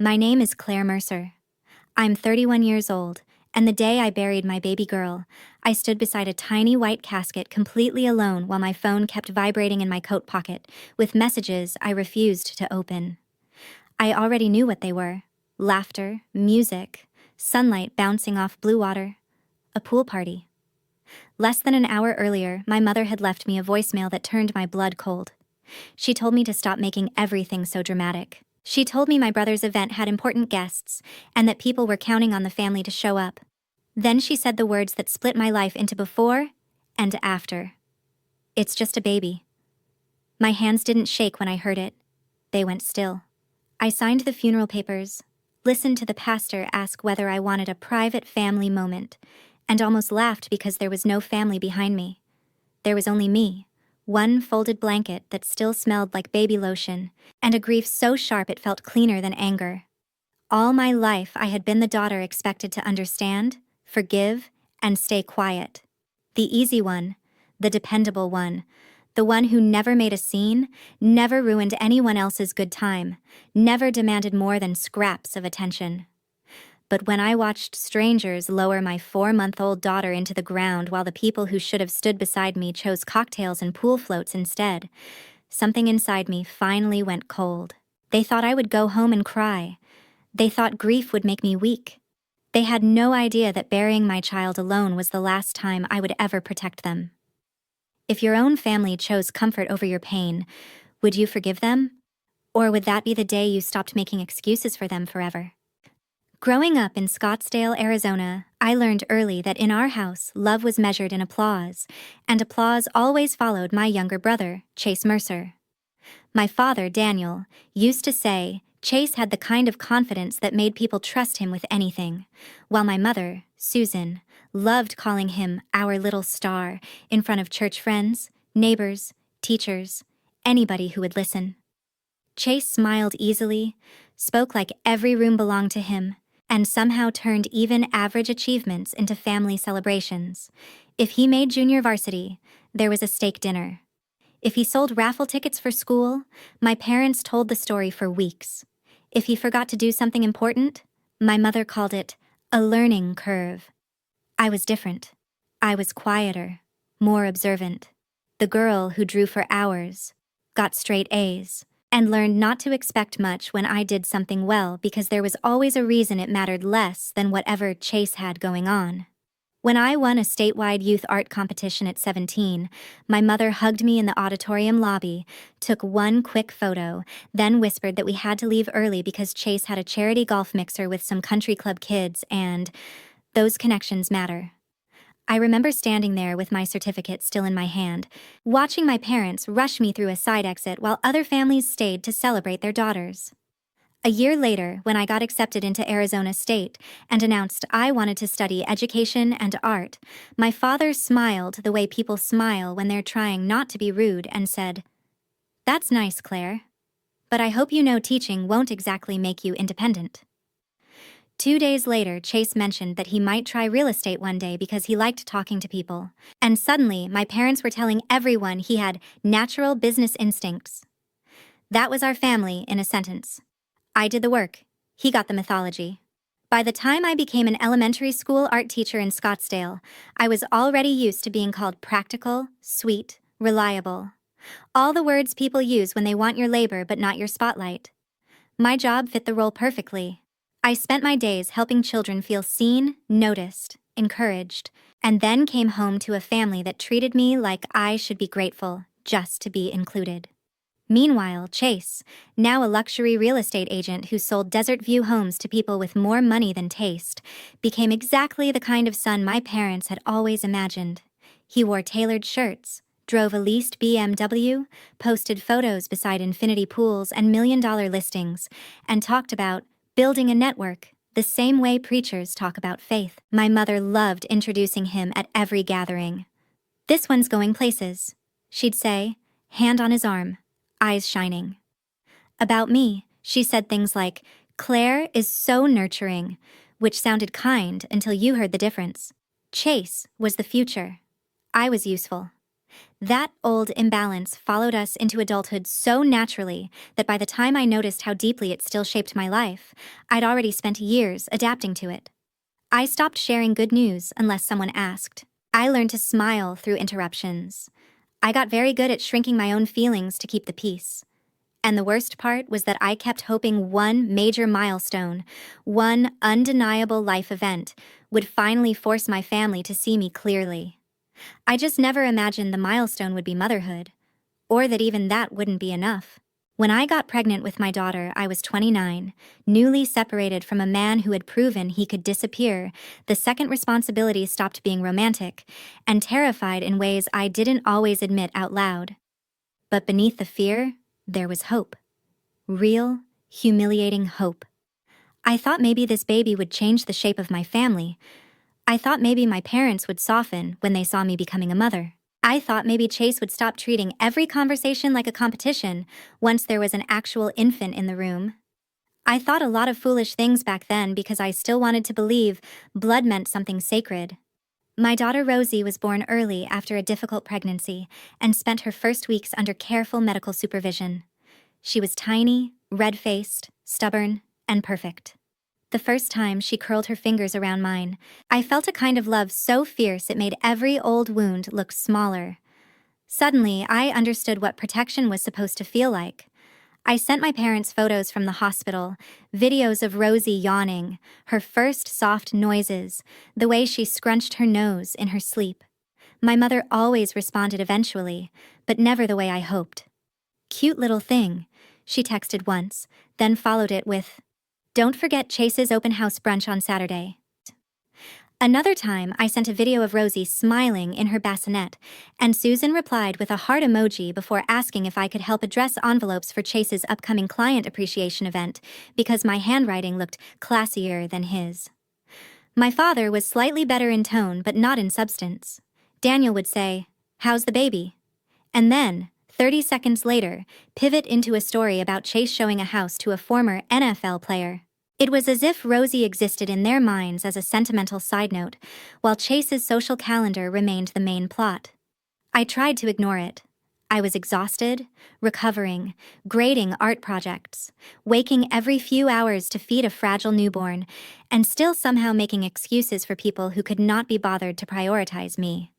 My name is Claire Mercer. I'm 31 years old, and the day I buried my baby girl, I stood beside a tiny white casket completely alone while my phone kept vibrating in my coat pocket with messages I refused to open. I already knew what they were: laughter, music, sunlight bouncing off blue water, a pool party. Less than an hour earlier, my mother had left me a voicemail that turned my blood cold. She told me to stop making everything so dramatic. She told me my brother's event had important guests, and that people were counting on the family to show up. Then she said the words that split my life into before and after. "It's just a baby." My hands didn't shake when I heard it. They went still. I signed the funeral papers, listened to the pastor ask whether I wanted a private family moment, and almost laughed because there was no family behind me. There was only me, one folded blanket that still smelled like baby lotion, and a grief so sharp it felt cleaner than anger. All my life I had been the daughter expected to understand, forgive, and stay quiet. The easy one, the dependable one, the one who never made a scene, never ruined anyone else's good time, never demanded more than scraps of attention. But when I watched strangers lower my 4-month-old daughter into the ground while the people who should have stood beside me chose cocktails and pool floats instead, something inside me finally went cold. They thought I would go home and cry. They thought grief would make me weak. They had no idea that burying my child alone was the last time I would ever protect them. If your own family chose comfort over your pain, would you forgive them? Or would that be the day you stopped making excuses for them forever? Growing up in Scottsdale, Arizona, I learned early that in our house, love was measured in applause, and applause always followed my younger brother, Chase Mercer. My father, Daniel, used to say Chase had the kind of confidence that made people trust him with anything, while my mother, Susan, loved calling him our little star in front of church friends, neighbors, teachers, anybody who would listen. Chase smiled easily, spoke like every room belonged to him, and somehow turned even average achievements into family celebrations. If he made junior varsity, there was a steak dinner. If he sold raffle tickets for school, my parents told the story for weeks. If he forgot to do something important, my mother called it a learning curve. I was different. I was quieter, more observant. The girl who drew for hours, got straight A's, and learned not to expect much when I did something well because there was always a reason it mattered less than whatever Chase had going on. When I won a statewide youth art competition at 17, my mother hugged me in the auditorium lobby, took one quick photo, then whispered that we had to leave early because Chase had a charity golf mixer with some country club kids, and those connections matter. I remember standing there with my certificate still in my hand, watching my parents rush me through a side exit while other families stayed to celebrate their daughters. A year later, when I got accepted into Arizona State and announced I wanted to study education and art, my father smiled the way people smile when they're trying not to be rude and said, "That's nice, Claire. But I hope you know teaching won't exactly make you independent." 2 days later, Chase mentioned that he might try real estate one day because he liked talking to people. And suddenly, my parents were telling everyone he had natural business instincts. That was our family in a sentence. I did the work. He got the mythology. By the time I became an elementary school art teacher in Scottsdale, I was already used to being called practical, sweet, reliable. All the words people use when they want your labor but not your spotlight. My job fit the role perfectly. I spent my days helping children feel seen, noticed, encouraged, and then came home to a family that treated me like I should be grateful just to be included. Meanwhile, Chase, now a luxury real estate agent who sold desert view homes to people with more money than taste, became exactly the kind of son my parents had always imagined. He wore tailored shirts, drove a leased BMW, posted photos beside infinity pools and million-dollar listings, and talked about building a network, the same way preachers talk about faith. My mother loved introducing him at every gathering. "This one's going places," she'd say, hand on his arm, eyes shining. About me, she said things like, "Claire is so nurturing," which sounded kind until you heard the difference. Chase was the future. I was useful. That old imbalance followed us into adulthood so naturally that by the time I noticed how deeply it still shaped my life, I'd already spent years adapting to it. I stopped sharing good news unless someone asked. I learned to smile through interruptions. I got very good at shrinking my own feelings to keep the peace. And the worst part was that I kept hoping one major milestone, one undeniable life event, would finally force my family to see me clearly. I just never imagined the milestone would be motherhood, or that even that wouldn't be enough. When I got pregnant with my daughter, I was 29, newly separated from a man who had proven he could disappear. The second responsibility stopped being romantic, and terrified in ways I didn't always admit out loud. But beneath the fear, there was hope. Real, humiliating hope. I thought maybe this baby would change the shape of my family. I thought maybe my parents would soften when they saw me becoming a mother. I thought maybe Chase would stop treating every conversation like a competition once there was an actual infant in the room. I thought a lot of foolish things back then because I still wanted to believe blood meant something sacred. My daughter Rosie was born early after a difficult pregnancy and spent her first weeks under careful medical supervision. She was tiny, red-faced, stubborn, and perfect. The first time she curled her fingers around mine, I felt a kind of love so fierce it made every old wound look smaller. Suddenly, I understood what protection was supposed to feel like. I sent my parents photos from the hospital, videos of Rosie yawning, her first soft noises, the way she scrunched her nose in her sleep. My mother always responded eventually, but never the way I hoped. "Cute little thing," she texted once, then followed it with, "Don't forget Chase's open house brunch on Saturday." Another time, I sent a video of Rosie smiling in her bassinet, and Susan replied with a heart emoji before asking if I could help address envelopes for Chase's upcoming client appreciation event because my handwriting looked classier than his. My father was slightly better in tone but not in substance. Daniel would say, "How's the baby?" And then, 30 seconds later, pivot into a story about Chase showing a house to a former NFL player. It was as if Rosie existed in their minds as a sentimental side note, while Chase's social calendar remained the main plot. I tried to ignore it. I was exhausted, recovering, grading art projects, waking every few hours to feed a fragile newborn, and still somehow making excuses for people who could not be bothered to prioritize me.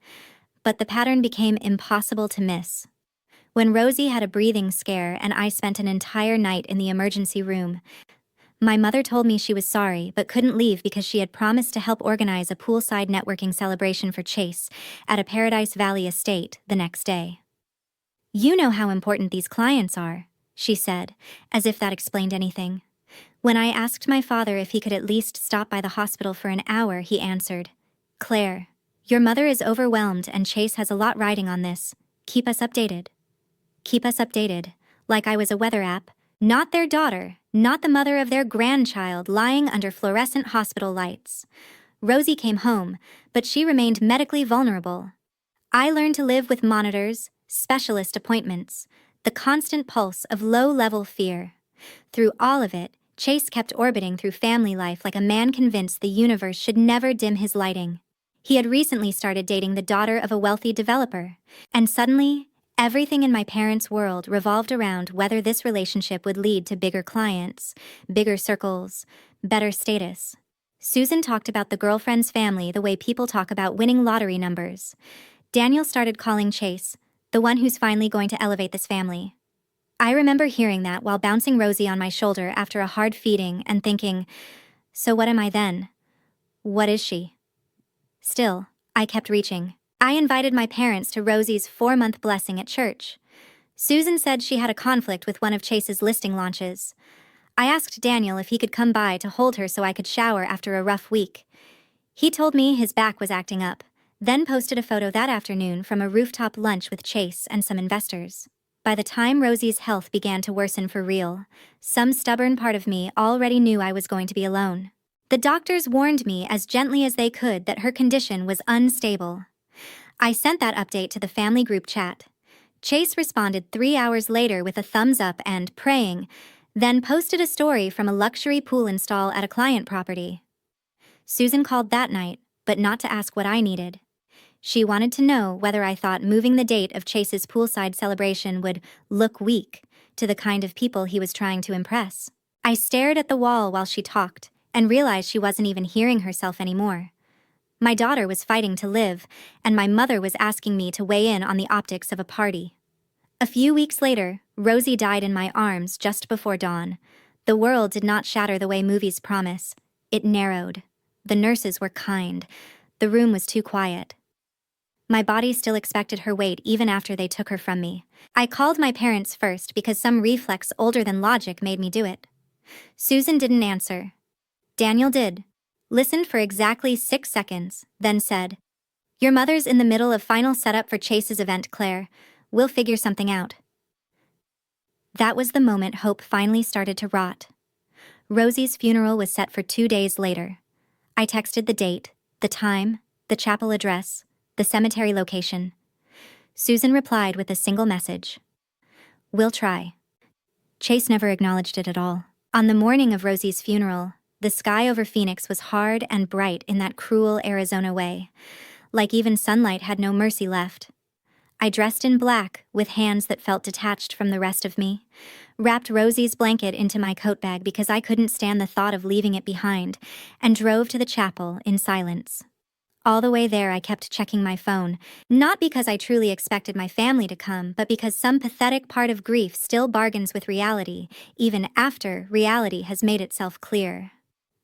But the pattern became impossible to miss. When Rosie had a breathing scare and I spent an entire night in the emergency room, my mother told me she was sorry but couldn't leave because she had promised to help organize a poolside networking celebration for Chase at a Paradise Valley estate the next day. "You know how important these clients are," she said, as if that explained anything. When I asked my father if he could at least stop by the hospital for an hour, he answered, "Claire, your mother is overwhelmed and Chase has a lot riding on this. Keep us updated." Keep us updated, like I was a weather app. Not their daughter, not the mother of their grandchild lying under fluorescent hospital lights. Rosie came home, but she remained medically vulnerable. I learned to live with monitors, specialist appointments, the constant pulse of low-level fear. Through all of it, Chase kept orbiting through family life like a man convinced the universe should never dim his lighting. He had recently started dating the daughter of a wealthy developer, and suddenly, everything in my parents' world revolved around whether this relationship would lead to bigger clients, bigger circles, better status. Susan talked about the girlfriend's family the way people talk about winning lottery numbers. Daniel started calling Chase, the one who's finally going to elevate this family. I remember hearing that while bouncing Rosie on my shoulder after a hard feeding and thinking, so what am I then? What is she? Still, I kept reaching. I invited my parents to Rosie's 4-month blessing at church. Susan said she had a conflict with one of Chase's listing launches. I asked Daniel if he could come by to hold her so I could shower after a rough week. He told me his back was acting up, then posted a photo that afternoon from a rooftop lunch with Chase and some investors. By the time Rosie's health began to worsen for real, some stubborn part of me already knew I was going to be alone. The doctors warned me as gently as they could that her condition was unstable. I sent that update to the family group chat. Chase responded 3 hours later with a thumbs up and praying, then posted a story from a luxury pool install at a client property. Susan called that night, but not to ask what I needed. She wanted to know whether I thought moving the date of Chase's poolside celebration would look weak to the kind of people he was trying to impress. I stared at the wall while she talked and realized she wasn't even hearing herself anymore. My daughter was fighting to live, and my mother was asking me to weigh in on the optics of a party. A few weeks later, Rosie died in my arms just before dawn. The world did not shatter the way movies promise. It narrowed. The nurses were kind. The room was too quiet. My body still expected her weight even after they took her from me. I called my parents first because some reflex older than logic made me do it. Susan didn't answer. Daniel did. Listened for exactly 6 seconds, then said, "Your mother's in the middle of final setup for Chase's event, Claire. We'll figure something out." That was the moment hope finally started to rot. Rosie's funeral was set for 2 days later. I texted the date, the time, the chapel address, the cemetery location. Susan replied with a single message. "We'll try." Chase never acknowledged it at all. On the morning of Rosie's funeral, the sky over Phoenix was hard and bright in that cruel Arizona way, like even sunlight had no mercy left. I dressed in black, with hands that felt detached from the rest of me, wrapped Rosie's blanket into my coat bag because I couldn't stand the thought of leaving it behind, and drove to the chapel in silence. All the way there I kept checking my phone, not because I truly expected my family to come, but because some pathetic part of grief still bargains with reality, even after reality has made itself clear.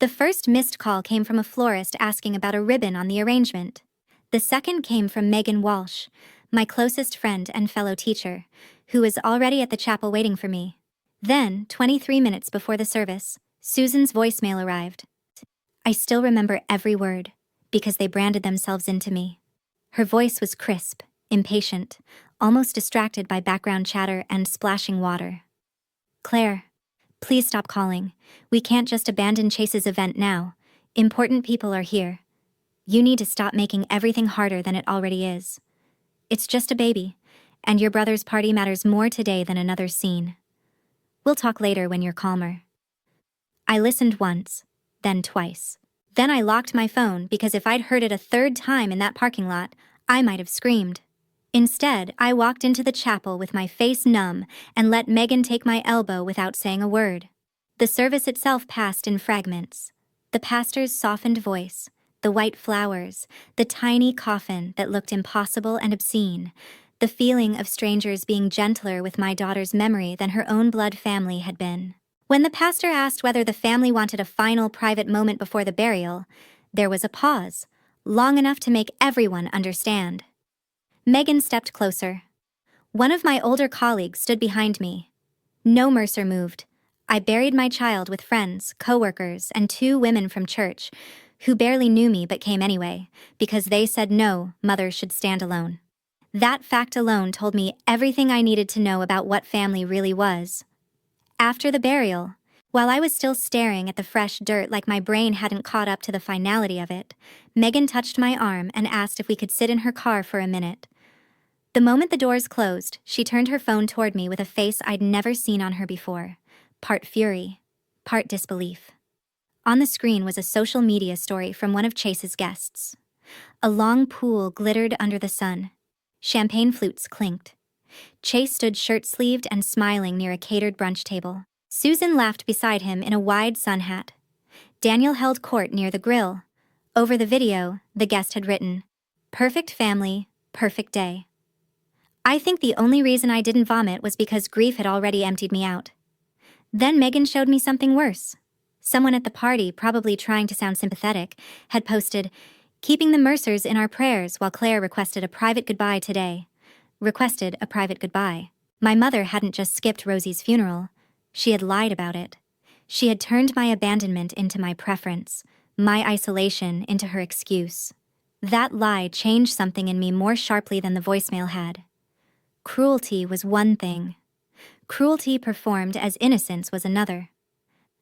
The first missed call came from a florist asking about a ribbon on the arrangement. The second came from Megan Walsh, my closest friend and fellow teacher, who was already at the chapel waiting for me. Then, 23 minutes before the service, Susan's voicemail arrived. I still remember every word, because they branded themselves into me. Her voice was crisp, impatient, almost distracted by background chatter and splashing water. "Claire, please stop calling. We can't just abandon Chase's event now. Important people are here. You need to stop making everything harder than it already is. It's just a baby, and your brother's party matters more today than another scene. We'll talk later when you're calmer." I listened once, then twice. Then I locked my phone because if I'd heard it a third time in that parking lot, I might have screamed. Instead, I walked into the chapel with my face numb and let Megan take my elbow without saying a word. The service itself passed in fragments. The pastor's softened voice, the white flowers, the tiny coffin that looked impossible and obscene, the feeling of strangers being gentler with my daughter's memory than her own blood family had been. When the pastor asked whether the family wanted a final private moment before the burial, there was a pause, long enough to make everyone understand. Megan stepped closer. One of my older colleagues stood behind me. No Mercer moved. I buried my child with friends, coworkers, and 2 women from church, who barely knew me but came anyway, because they said no, mother should stand alone. That fact alone told me everything I needed to know about what family really was. After the burial, while I was still staring at the fresh dirt like my brain hadn't caught up to the finality of it, Megan touched my arm and asked if we could sit in her car for a minute. The moment the doors closed, she turned her phone toward me with a face I'd never seen on her before, part fury, part disbelief. On the screen was a social media story from one of Chase's guests. A long pool glittered under the sun. Champagne flutes clinked. Chase stood shirt-sleeved and smiling near a catered brunch table. Susan laughed beside him in a wide sun hat. Daniel held court near the grill. Over the video, the guest had written, "Perfect family, perfect day." I think the only reason I didn't vomit was because grief had already emptied me out. Then Megan showed me something worse. Someone at the party, probably trying to sound sympathetic, had posted, "Keeping the Mercers in our prayers while Claire requested a private goodbye today." Requested a private goodbye. My mother hadn't just skipped Rosie's funeral. She had lied about it. She had turned my abandonment into my preference, my isolation into her excuse. That lie changed something in me more sharply than the voicemail had. Cruelty was one thing. Cruelty performed as innocence was another.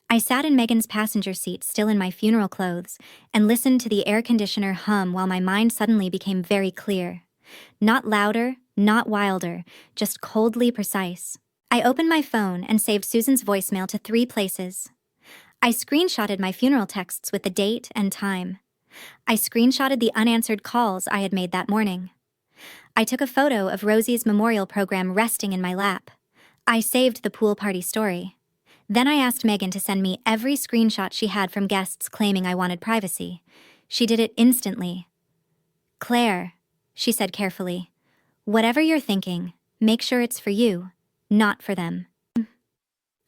I sat in Megan's passenger seat, still in my funeral clothes, and listened to the air conditioner hum while my mind suddenly became very clear. Not louder, not wilder, just coldly precise. I opened my phone and saved Susan's voicemail to 3 places. I screenshotted my funeral texts with the date and time. I screenshotted the unanswered calls I had made that morning. I took a photo of Rosie's memorial program resting in my lap. I saved the pool party story. Then I asked Megan to send me every screenshot she had from guests claiming I wanted privacy. She did it instantly. "Claire," she said carefully, "whatever you're thinking, make sure it's for you, not for them."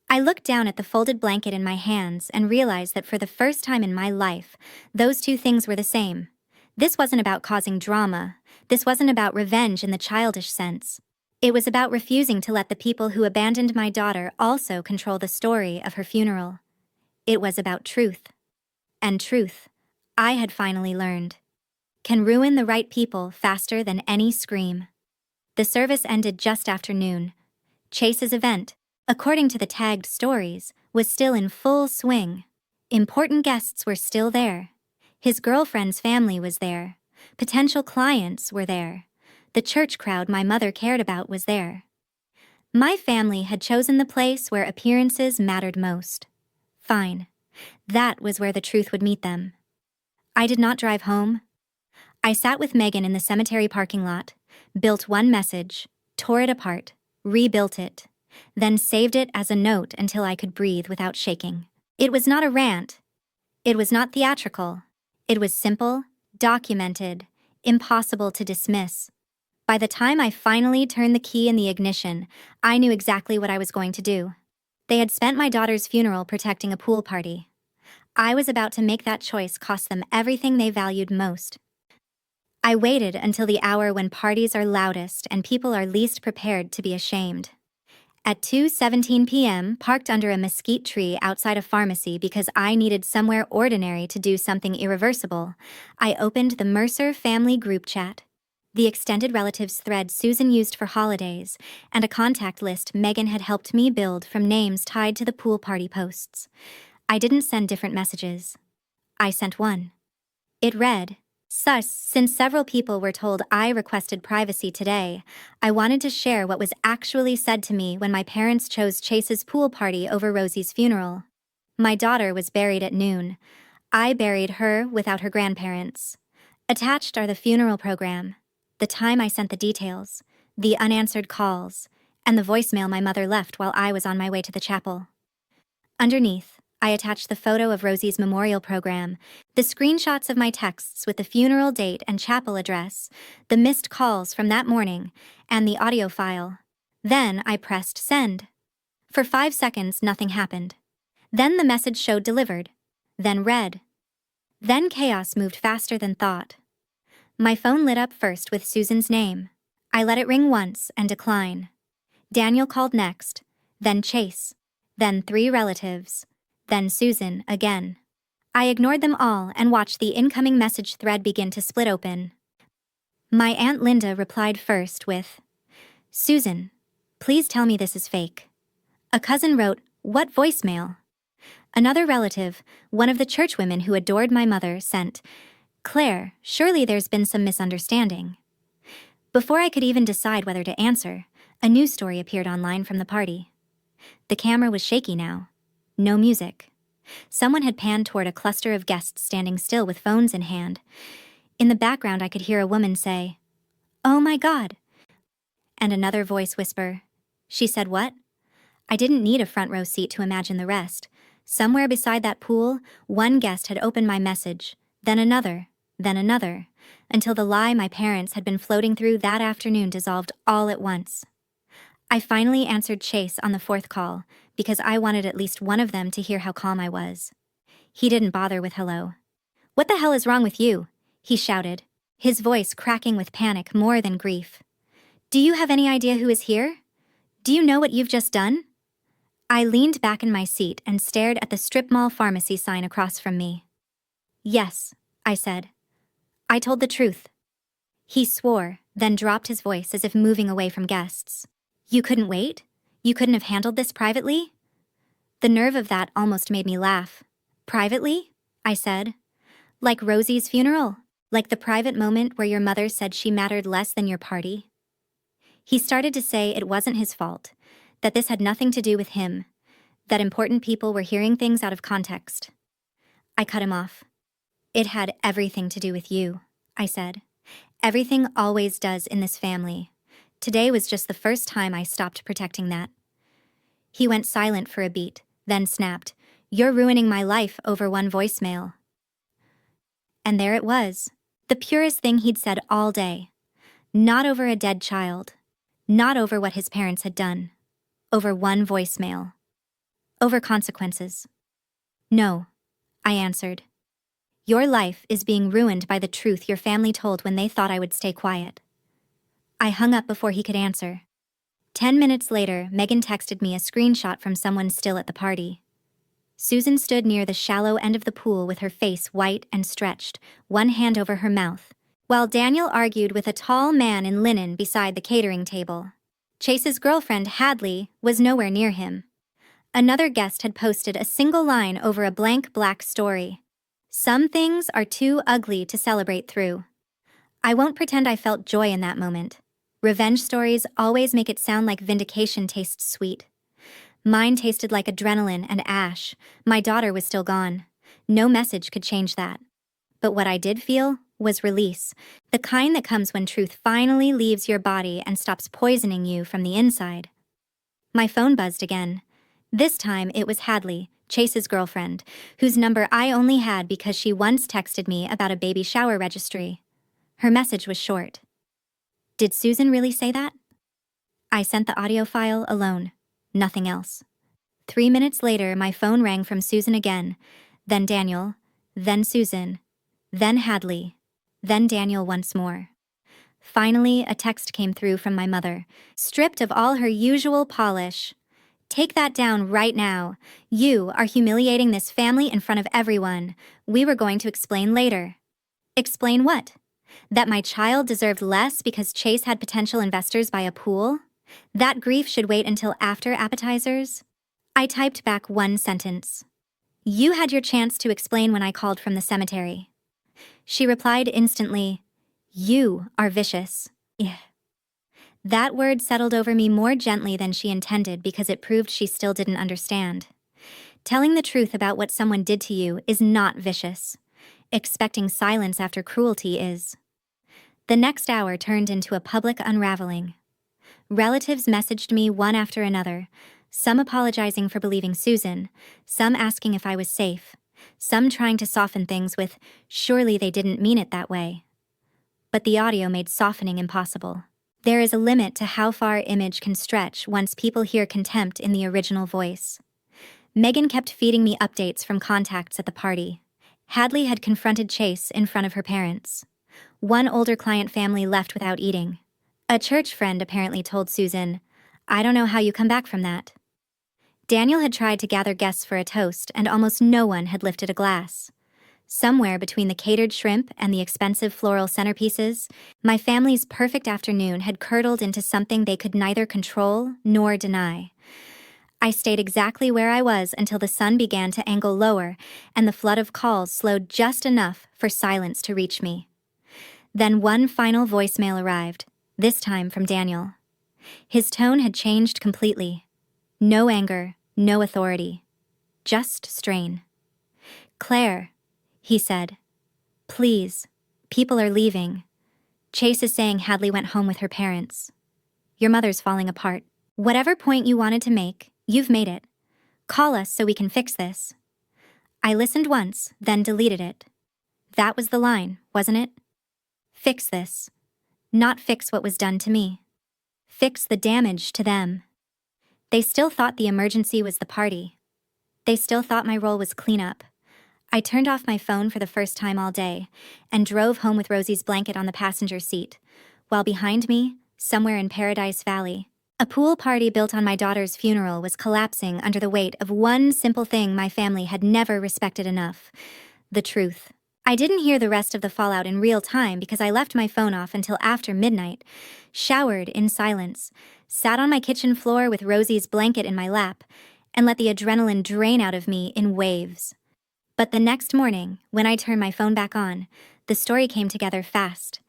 I looked down at the folded blanket in my hands and realized that for the first time in my life, those two things were the same. This wasn't about causing drama. This wasn't about revenge in the childish sense. It was about refusing to let the people who abandoned my daughter also control the story of her funeral. It was about truth. And truth, I had finally learned, can ruin the right people faster than any scream. The service ended just after noon. Chase's event, according to the tagged stories, was still in full swing. Important guests were still there. His girlfriend's family was there. Potential clients were there. The church crowd my mother cared about was there. My family had chosen the place where appearances mattered most. Fine. That was where the truth would meet them. I did not drive home. I sat with Megan in the cemetery parking lot, built one message, tore it apart, rebuilt it, then saved it as a note until I could breathe without shaking. It was not a rant. It was not theatrical. It was simple, documented, impossible to dismiss. By the time I finally turned the key in the ignition, I knew exactly what I was going to do. They had spent my daughter's funeral protecting a pool party. I was about to make that choice cost them everything they valued most. I waited until the hour when parties are loudest and people are least prepared to be ashamed. At 2:17 p.m., parked under a mesquite tree outside a pharmacy because I needed somewhere ordinary to do something irreversible, I opened the Mercer family group chat, the extended relatives thread Susan used for holidays, and a contact list Megan had helped me build from names tied to the pool party posts. I didn't send different messages. I sent one. It read, since several people were told I requested privacy today, I wanted to share what was actually said to me when my parents chose Chase's pool party over Rosie's funeral. My daughter was buried at noon. I buried her without her grandparents. Attached are the funeral program, the time I sent the details, the unanswered calls, and the voicemail my mother left while I was on my way to the chapel. Underneath, I attached the photo of Rosie's memorial program, the screenshots of my texts with the funeral date and chapel address, the missed calls from that morning, and the audio file. Then I pressed send. For 5 seconds, nothing happened. Then the message showed delivered. Then read. Then chaos moved faster than thought. My phone lit up first with Susan's name. I let it ring once and decline. Daniel called next, then Chase, then 3 relatives, then Susan again. I ignored them all and watched the incoming message thread begin to split open. My Aunt Linda replied first with, "Susan, please tell me this is fake." A cousin wrote, "What voicemail?" Another relative, one of the churchwomen who adored my mother, sent, "Claire, surely there's been some misunderstanding." Before I could even decide whether to answer, a news story appeared online from the party. The camera was shaky now. No music. Someone had panned toward a cluster of guests standing still with phones in hand. In the background, I could hear a woman say, "Oh my God," and another voice whisper, "She said what?" I didn't need a front row seat to imagine the rest. Somewhere beside that pool, one guest had opened my message, then another, until the lie my parents had been floating through that afternoon dissolved all at once. I finally answered Chase on the 4th call, because I wanted at least one of them to hear how calm I was. He didn't bother with hello. "What the hell is wrong with you?" he shouted, his voice cracking with panic more than grief. "Do you have any idea who is here? Do you know what you've just done?" I leaned back in my seat and stared at the strip mall pharmacy sign across from me. "Yes," I said. "I told the truth." He swore, then dropped his voice as if moving away from guests. "You couldn't wait? You couldn't have handled this privately?" The nerve of that almost made me laugh. "Privately?" I said. "Like Rosie's funeral? Like the private moment where your mother said she mattered less than your party?" He started to say it wasn't his fault, that this had nothing to do with him, that important people were hearing things out of context. I cut him off. It had everything to do with you, I said. Everything always does in this family. Today was just the first time I stopped protecting that. He went silent for a beat, then snapped, "You're ruining my life over one voicemail." And there it was. The purest thing he'd said all day. Not over a dead child. Not over what his parents had done. Over one voicemail. Over consequences. "No," I answered. "Your life is being ruined by the truth your family told when they thought I would stay quiet." I hung up before he could answer. 10 minutes later, Megan texted me a screenshot from someone still at the party. Susan stood near the shallow end of the pool with her face white and stretched, one hand over her mouth, while Daniel argued with a tall man in linen beside the catering table. Chase's girlfriend, Hadley, was nowhere near him. Another guest had posted a single line over a blank black story. "Some things are too ugly to celebrate through." I won't pretend I felt joy in that moment. Revenge stories always make it sound like vindication tastes sweet. Mine tasted like adrenaline and ash. My daughter was still gone. No message could change that. But what I did feel was release, the kind that comes when truth finally leaves your body and stops poisoning you from the inside. My phone buzzed again. This time it was Hadley, Chase's girlfriend, whose number I only had because she once texted me about a baby shower registry. Her message was short. Did Susan really say that? I sent the audio file alone. Nothing else. 3 minutes later, my phone rang from Susan again, then Daniel, then Susan, then Hadley, then Daniel once more. Finally, a text came through from my mother, stripped of all her usual polish. "Take that down right now. You are humiliating this family in front of everyone. We were going to explain later." Explain what? That my child deserved less because Chase had potential investors by a pool? That grief should wait until after appetizers? I typed back one sentence. "You had your chance to explain when I called from the cemetery." She replied instantly, "You are vicious." Yeah. That word settled over me more gently than she intended because it proved she still didn't understand. Telling the truth about what someone did to you is not vicious. Expecting silence after cruelty is. The next hour turned into a public unraveling. Relatives messaged me one after another, some apologizing for believing Susan, some asking if I was safe, some trying to soften things with, "Surely they didn't mean it that way." But the audio made softening impossible. There is a limit to how far image can stretch once people hear contempt in the original voice. Megan kept feeding me updates from contacts at the party. Hadley had confronted Chase in front of her parents. One older client family left without eating. A church friend apparently told Susan, "I don't know how you come back from that." Daniel had tried to gather guests for a toast, and almost no one had lifted a glass. Somewhere between the catered shrimp and the expensive floral centerpieces, my family's perfect afternoon had curdled into something they could neither control nor deny. I stayed exactly where I was until the sun began to angle lower and the flood of calls slowed just enough for silence to reach me. Then one final voicemail arrived, this time from Daniel. His tone had changed completely. No anger, no authority. Just strain. "Claire," he said. "Please, people are leaving. Chase is saying Hadley went home with her parents. Your mother's falling apart. Whatever point you wanted to make, you've made it. Call us so we can fix this." I listened once, then deleted it. That was the line, wasn't it? Fix this. Not fix what was done to me. Fix the damage to them. They still thought the emergency was the party. They still thought my role was cleanup. I turned off my phone for the first time all day and drove home with Rosie's blanket on the passenger seat, while behind me, somewhere in Paradise Valley, a pool party built on my daughter's funeral was collapsing under the weight of one simple thing my family had never respected enough: the truth. I didn't hear the rest of the fallout in real time because I left my phone off until after midnight, showered in silence, sat on my kitchen floor with Rosie's blanket in my lap, and let the adrenaline drain out of me in waves. But the next morning, when I turned my phone back on, the story came together fast.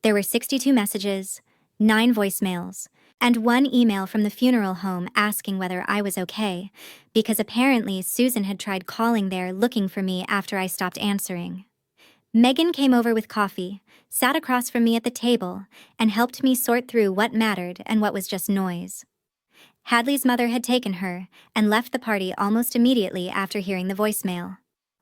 There were 62 messages, 9 voicemails, and 1 email from the funeral home asking whether I was okay, because apparently Susan had tried calling there looking for me after I stopped answering. Megan came over with coffee, sat across from me at the table, and helped me sort through what mattered and what was just noise. Hadley's mother had taken her and left the party almost immediately after hearing the voicemail.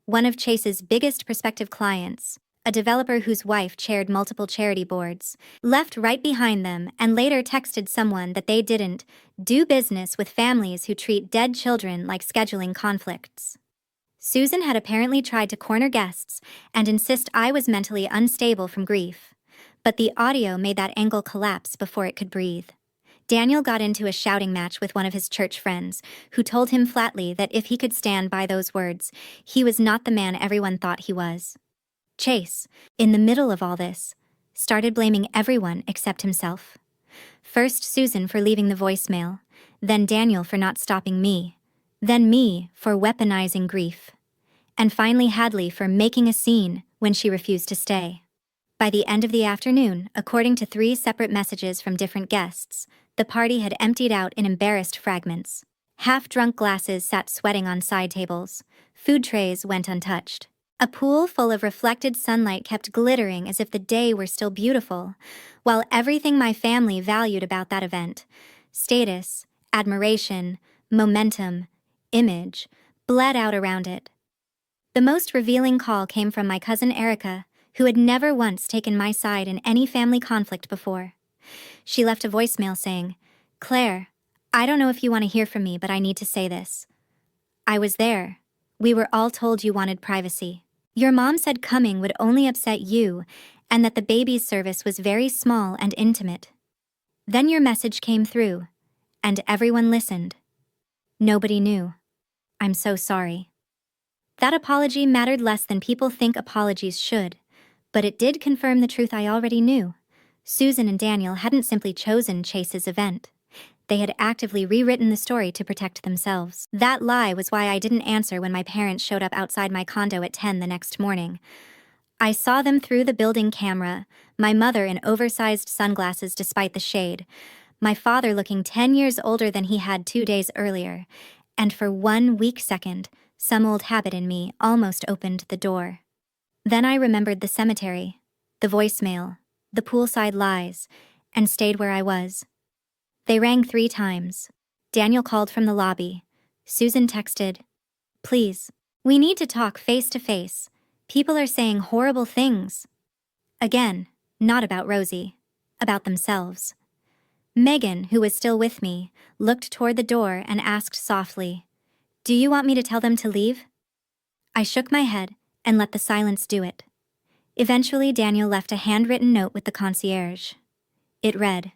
One of Chase's biggest prospective clients, a developer whose wife chaired multiple charity boards, left right behind them and later texted someone that they didn't do business with families who treat dead children like scheduling conflicts. Susan had apparently tried to corner guests and insist I was mentally unstable from grief, but the audio made that angle collapse before it could breathe. Daniel got into a shouting match with one of his church friends, who told him flatly that if he could stand by those words, he was not the man everyone thought he was. Chase, in the middle of all this, started blaming everyone except himself. First Susan for leaving the voicemail, then Daniel for not stopping me, then me for weaponizing grief, and finally Hadley for making a scene when she refused to stay. By the end of the afternoon, according to 3 separate messages from different guests, the party had emptied out in embarrassed fragments. Half-drunk glasses sat sweating on side tables. Food trays went untouched. A pool full of reflected sunlight kept glittering as if the day were still beautiful, while everything my family valued about that event, status, admiration, momentum, image, bled out around it. The most revealing call came from my cousin Erica, who had never once taken my side in any family conflict before. She left a voicemail saying, "Claire, I don't know if you want to hear from me, but I need to say this. I was there. We were all told you wanted privacy. Your mom said coming would only upset you, and that the baby's service was very small and intimate. Then your message came through, and everyone listened. Nobody knew. I'm so sorry." That apology mattered less than people think apologies should, but it did confirm the truth I already knew. Susan and Daniel hadn't simply chosen Chase's event. They had actively rewritten the story to protect themselves. That lie was why I didn't answer when my parents showed up outside my condo at 10 the next morning. I saw them through the building camera, my mother in oversized sunglasses despite the shade, my father looking 10 years older than he had 2 days earlier, and for 1 weak second, some old habit in me almost opened the door. Then I remembered the cemetery, the voicemail, the poolside lies, and stayed where I was. They rang 3 times. Daniel called from the lobby. Susan texted, "Please, we need to talk face to face. People are saying horrible things." Again, not about Rosie, about themselves. Megan, who was still with me, looked toward the door and asked softly, "Do you want me to tell them to leave?" I shook my head and let the silence do it. Eventually, Daniel left a handwritten note with the concierge. It read,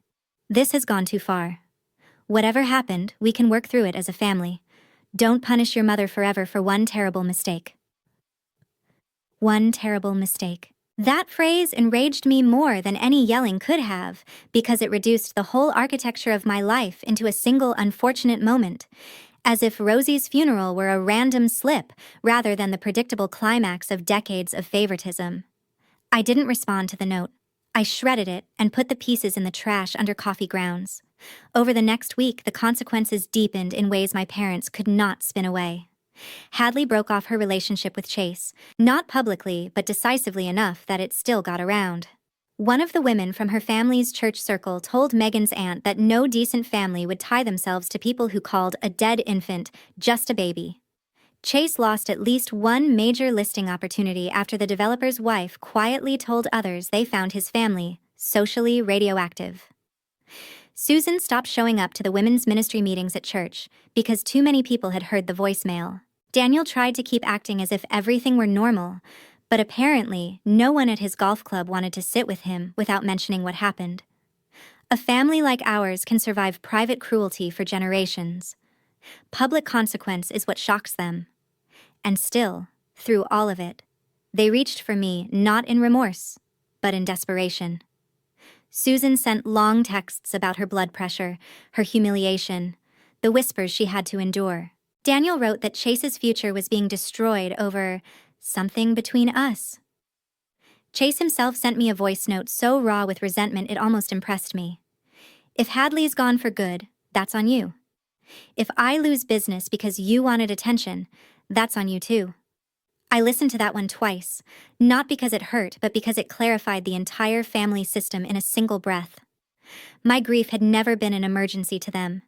"This has gone too far. Whatever happened, we can work through it as a family. Don't punish your mother forever for one terrible mistake." One terrible mistake. That phrase enraged me more than any yelling could have, because it reduced the whole architecture of my life into a single unfortunate moment, as if Rosie's funeral were a random slip rather than the predictable climax of decades of favoritism. I didn't respond to the note. I shredded it and put the pieces in the trash under coffee grounds. Over the next week, the consequences deepened in ways my parents could not spin away. Hadley broke off her relationship with Chase, not publicly but decisively enough that it still got around. One of the women from her family's church circle told Megan's aunt that no decent family would tie themselves to people who called a dead infant just a baby. Chase lost at least one major listing opportunity after the developer's wife quietly told others they found his family socially radioactive. Susan stopped showing up to the women's ministry meetings at church because too many people had heard the voicemail. Daniel tried to keep acting as if everything were normal, but apparently no one at his golf club wanted to sit with him without mentioning what happened. A family like ours can survive private cruelty for generations. Public consequence is what shocks them. And still, through all of it, they reached for me not in remorse, but in desperation. Susan sent long texts about her blood pressure, her humiliation, the whispers she had to endure. Daniel wrote that Chase's future was being destroyed over something between us. Chase himself sent me a voice note so raw with resentment it almost impressed me. "If Hadley's gone for good, that's on you. If I lose business because you wanted attention, that's on you too." I listened to that one twice, not because it hurt, but because it clarified the entire family system in a single breath. My grief had never been an emergency to them.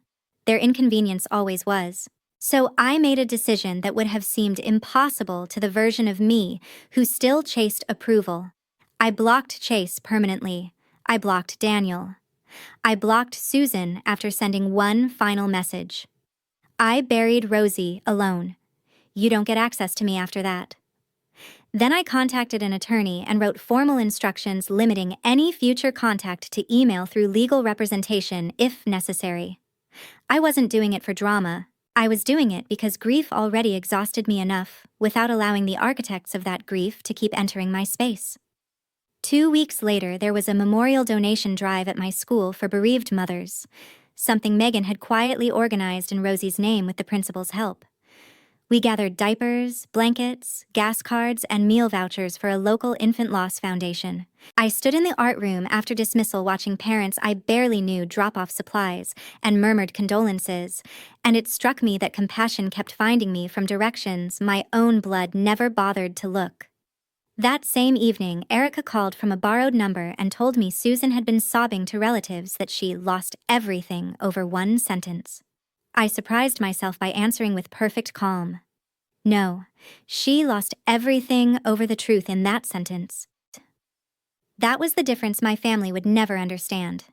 Their inconvenience always was. So I made a decision that would have seemed impossible to the version of me who still chased approval. I blocked Chase permanently. I blocked Daniel. I blocked Susan after sending one final message. I buried Rosie alone. You don't get access to me after that. Then I contacted an attorney and wrote formal instructions limiting any future contact to email through legal representation if necessary. I wasn't doing it for drama. I was doing it because grief already exhausted me enough, without allowing the architects of that grief to keep entering my space. 2 weeks later, there was a memorial donation drive at my school for bereaved mothers, something Megan had quietly organized in Rosie's name with the principal's help. We gathered diapers, blankets, gas cards, and meal vouchers for a local infant loss foundation. I stood in the art room after dismissal watching parents I barely knew drop off supplies and murmured condolences, and it struck me that compassion kept finding me from directions my own blood never bothered to look. That same evening, Erica called from a borrowed number and told me Susan had been sobbing to relatives that she lost everything over one sentence. I surprised myself by answering with perfect calm. No, she lost everything over the truth in that sentence. That was the difference my family would never understand.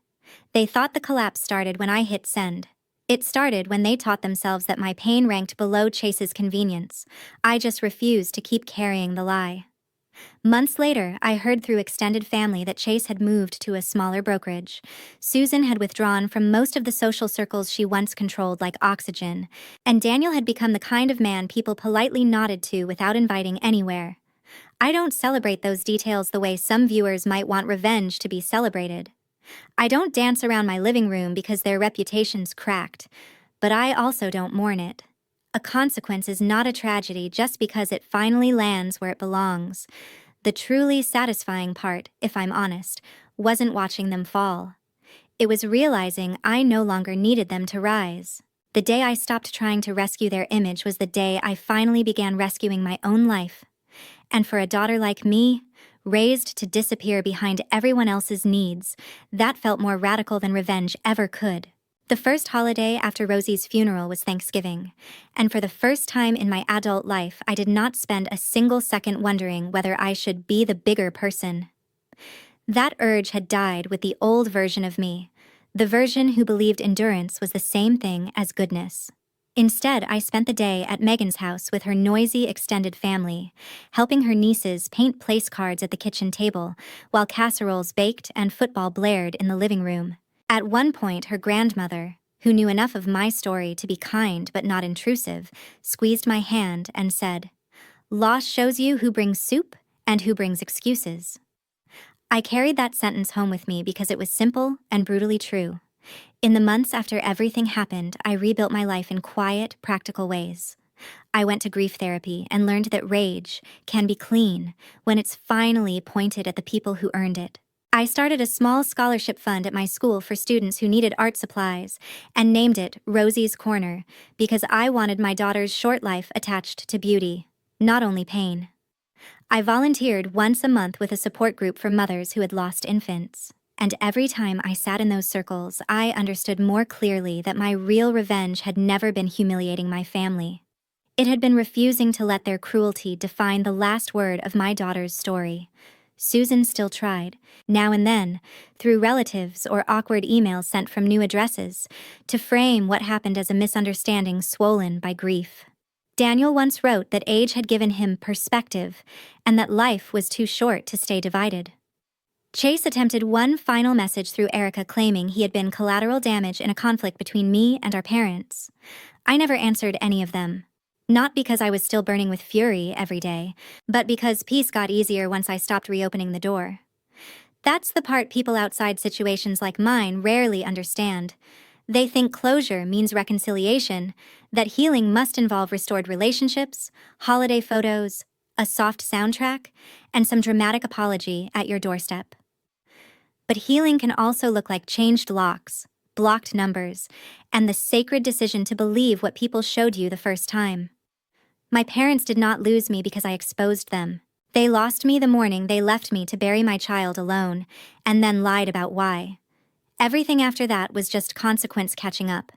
They thought the collapse started when I hit send. It started when they taught themselves that my pain ranked below Chase's convenience. I just refused to keep carrying the lie. Months later, I heard through extended family that Chase had moved to a smaller brokerage. Susan had withdrawn from most of the social circles she once controlled like oxygen, and Daniel had become the kind of man people politely nodded to without inviting anywhere. I don't celebrate those details the way some viewers might want revenge to be celebrated. I don't dance around my living room because their reputation's cracked, but I also don't mourn it. A consequence is not a tragedy just because it finally lands where it belongs. The truly satisfying part, if I'm honest, wasn't watching them fall. It was realizing I no longer needed them to rise. The day I stopped trying to rescue their image was the day I finally began rescuing my own life. And for a daughter like me, raised to disappear behind everyone else's needs, that felt more radical than revenge ever could. The first holiday after Rosie's funeral was Thanksgiving, and for the first time in my adult life, I did not spend a single second wondering whether I should be the bigger person. That urge had died with the old version of me, the version who believed endurance was the same thing as goodness. Instead, I spent the day at Megan's house with her noisy extended family, helping her nieces paint place cards at the kitchen table, while casseroles baked and football blared in the living room. At one point, her grandmother, who knew enough of my story to be kind but not intrusive, squeezed my hand and said, "Loss shows you who brings soup and who brings excuses." I carried that sentence home with me because it was simple and brutally true. In the months after everything happened, I rebuilt my life in quiet, practical ways. I went to grief therapy and learned that rage can be clean when it's finally pointed at the people who earned it. I started a small scholarship fund at my school for students who needed art supplies and named it Rosie's Corner because I wanted my daughter's short life attached to beauty, not only pain. I volunteered once a month with a support group for mothers who had lost infants. And every time I sat in those circles, I understood more clearly that my real revenge had never been humiliating my family. It had been refusing to let their cruelty define the last word of my daughter's story. Susan still tried, now and then, through relatives or awkward emails sent from new addresses, to frame what happened as a misunderstanding swollen by grief. Daniel once wrote that age had given him perspective, and that life was too short to stay divided. Chase attempted one final message through Erica claiming he had been collateral damage in a conflict between me and our parents. I never answered any of them. Not because I was still burning with fury every day, but because peace got easier once I stopped reopening the door. That's the part people outside situations like mine rarely understand. They think closure means reconciliation, that healing must involve restored relationships, holiday photos, a soft soundtrack, and some dramatic apology at your doorstep. But healing can also look like changed locks, blocked numbers, and the sacred decision to believe what people showed you the first time. My parents did not lose me because I exposed them. They lost me the morning they left me to bury my child alone, and then lied about why. Everything after that was just consequence catching up.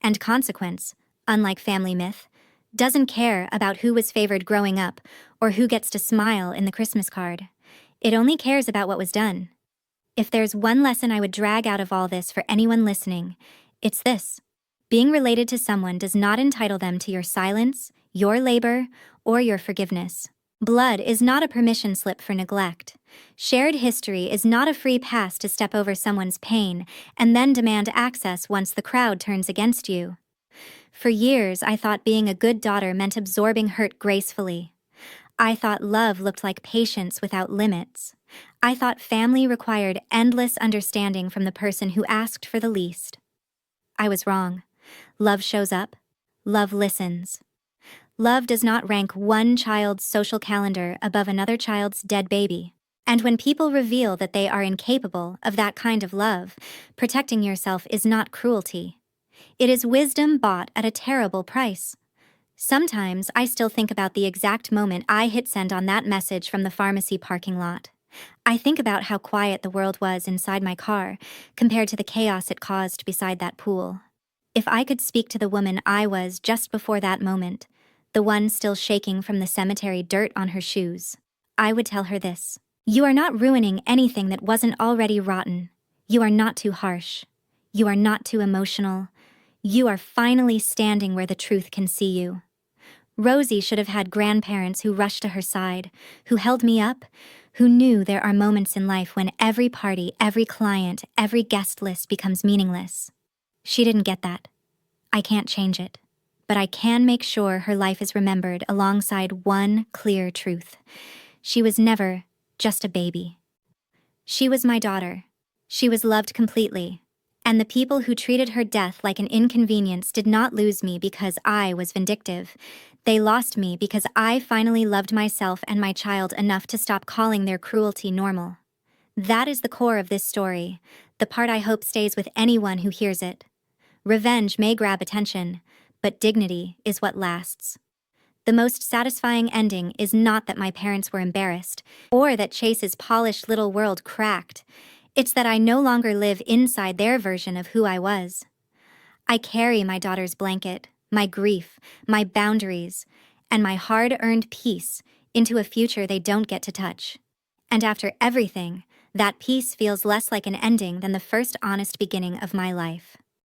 And consequence, unlike family myth, doesn't care about who was favored growing up or who gets to smile in the Christmas card. It only cares about what was done. If there's one lesson I would drag out of all this for anyone listening, it's this. Being related to someone does not entitle them to your silence, your labor, or your forgiveness. Blood is not a permission slip for neglect. Shared history is not a free pass to step over someone's pain and then demand access once the crowd turns against you. For years, I thought being a good daughter meant absorbing hurt gracefully. I thought love looked like patience without limits. I thought family required endless understanding from the person who asked for the least. I was wrong. Love shows up. Love listens. Love does not rank one child's social calendar above another child's dead baby. And when people reveal that they are incapable of that kind of love, protecting yourself is not cruelty. It is wisdom bought at a terrible price. Sometimes I still think about the exact moment I hit send on that message from the pharmacy parking lot. I think about how quiet the world was inside my car compared to the chaos it caused beside that pool. If I could speak to the woman I was just before that moment, the one still shaking from the cemetery dirt on her shoes, I would tell her this. You are not ruining anything that wasn't already rotten. You are not too harsh. You are not too emotional. You are finally standing where the truth can see you. Rosie should have had grandparents who rushed to her side, who held me up, who knew there are moments in life when every party, every client, every guest list becomes meaningless. She didn't get that. I can't change it. But I can make sure her life is remembered alongside one clear truth. She was never just a baby. She was my daughter. She was loved completely. And the people who treated her death like an inconvenience did not lose me because I was vindictive. They lost me because I finally loved myself and my child enough to stop calling their cruelty normal. That is the core of this story, the part I hope stays with anyone who hears it. Revenge may grab attention, but dignity is what lasts. The most satisfying ending is not that my parents were embarrassed, or that Chase's polished little world cracked. It's that I no longer live inside their version of who I was. I carry my daughter's blanket, my grief, my boundaries, and my hard-earned peace into a future they don't get to touch. And after everything, that peace feels less like an ending than the first honest beginning of my life.